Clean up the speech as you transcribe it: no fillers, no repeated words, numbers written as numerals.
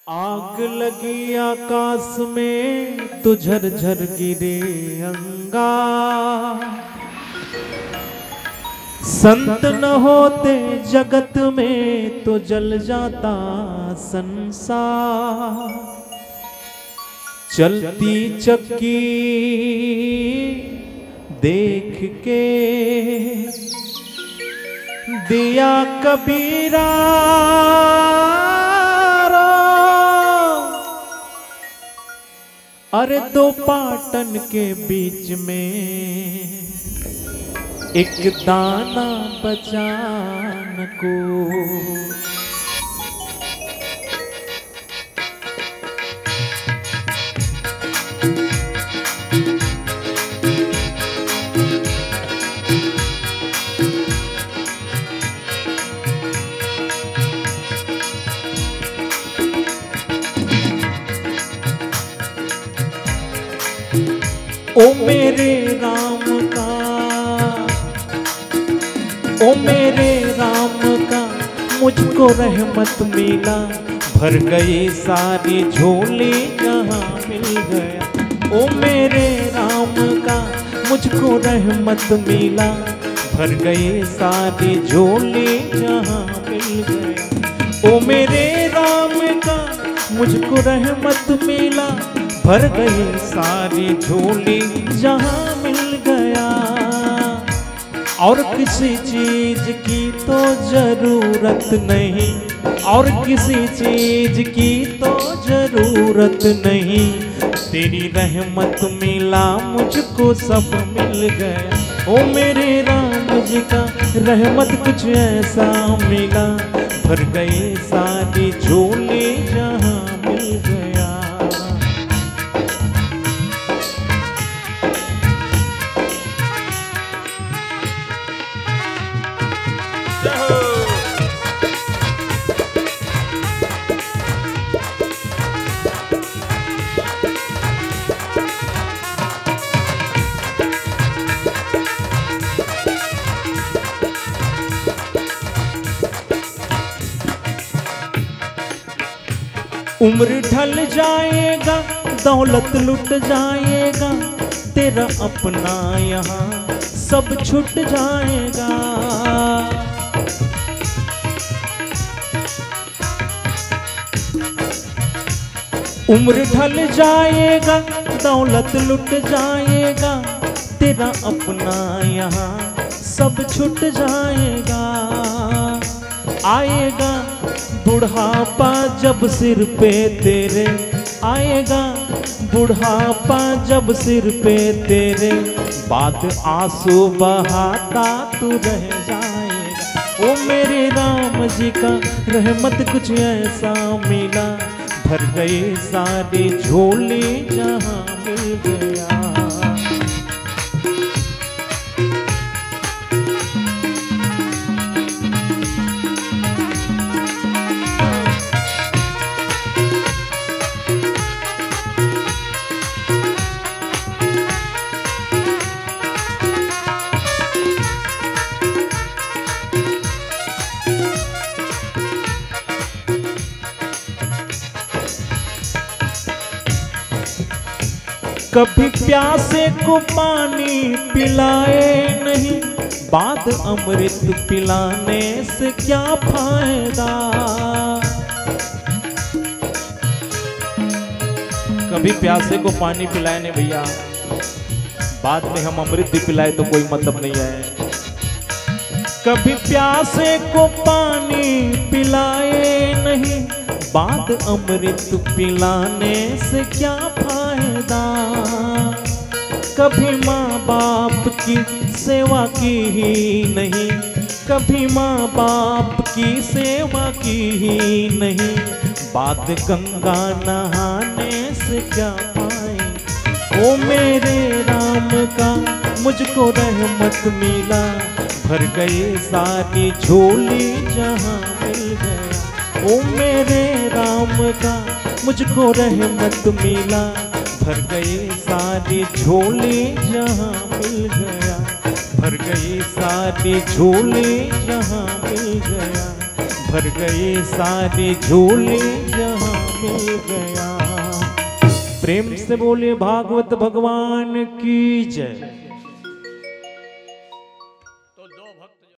आग लगी आकाश में तो झरझर गिरे अंगार। संत न होते जगत में तो जल जाता संसार। चलती चक्की देख के दिया कबीरा अरे दो पाटन के बीच में एक दाना बचान को। ओ मेरे राम का, ओ मेरे राम का मुझको रहमत मिला। भर गई सारी झोली जहाँ मिल गया। ओ मेरे राम का मुझको रहमत मिला। भर गई सारी झोली जहाँ मिल गया। ओ मेरे राम का मुझको रहमत मिला। भर गई सारी झोली जहाँ मिल गया। और किसी चीज की तो जरूरत नहीं, और किसी चीज की तो जरूरत नहीं। तेरी रहमत मिला मुझको सब मिल गया। ओ मेरे राम जी का रहमत कुछ ऐसा मिला। भर गई सारी झोली जहाँ मिल गया। उम्र ढल जाएगा, दौलत लुट जाएगा। तेरा अपना यहाँ सब छूट जाएगा। उम्र ढल जाएगा, दौलत लुट जाएगा। तेरा अपना यहाँ सब छूट जाएगा। आएगा बुढ़ापा जब सिर पे तेरे, आएगा बुढ़ापा जब सिर पे तेरे। बात आंसू बहाता तू रह जाएगा। ओ मेरे राम जी का रहमत कुछ ऐसा मिला। भर गई सारी झोली जहाँ मिल गया। कभी प्यासे को पानी पिलाए नहीं। बाद अमृत पिलाने से क्या फायदा। कभी प्यासे को पानी पिलाए नहीं भैया, बाद में हम अमृत भी पिलाए तो कोई मतलब नहीं है। कभी प्यासे को पानी पिलाए नहीं। बाद अमृत पिलाने से क्या फायदा। कभी माँ बाप की सेवा की ही नहीं। कभी माँ बाप की सेवा की ही नहीं। बाद गंगा नहाने से क्या पाए। ओ मेरे राम का मुझको रहमत मिला। भर गई सारी झोली जहाँ मिल गया। ओ मेरे राम का मुझको रहमत मिला। भर गई सारी झोली जहाँ मिल गया। भर गई सारी झोली जहाँ मिल गया। भर गई सारी झोली जहाँ मिल गया। प्रेम से बोले भागवत भगवान की जय।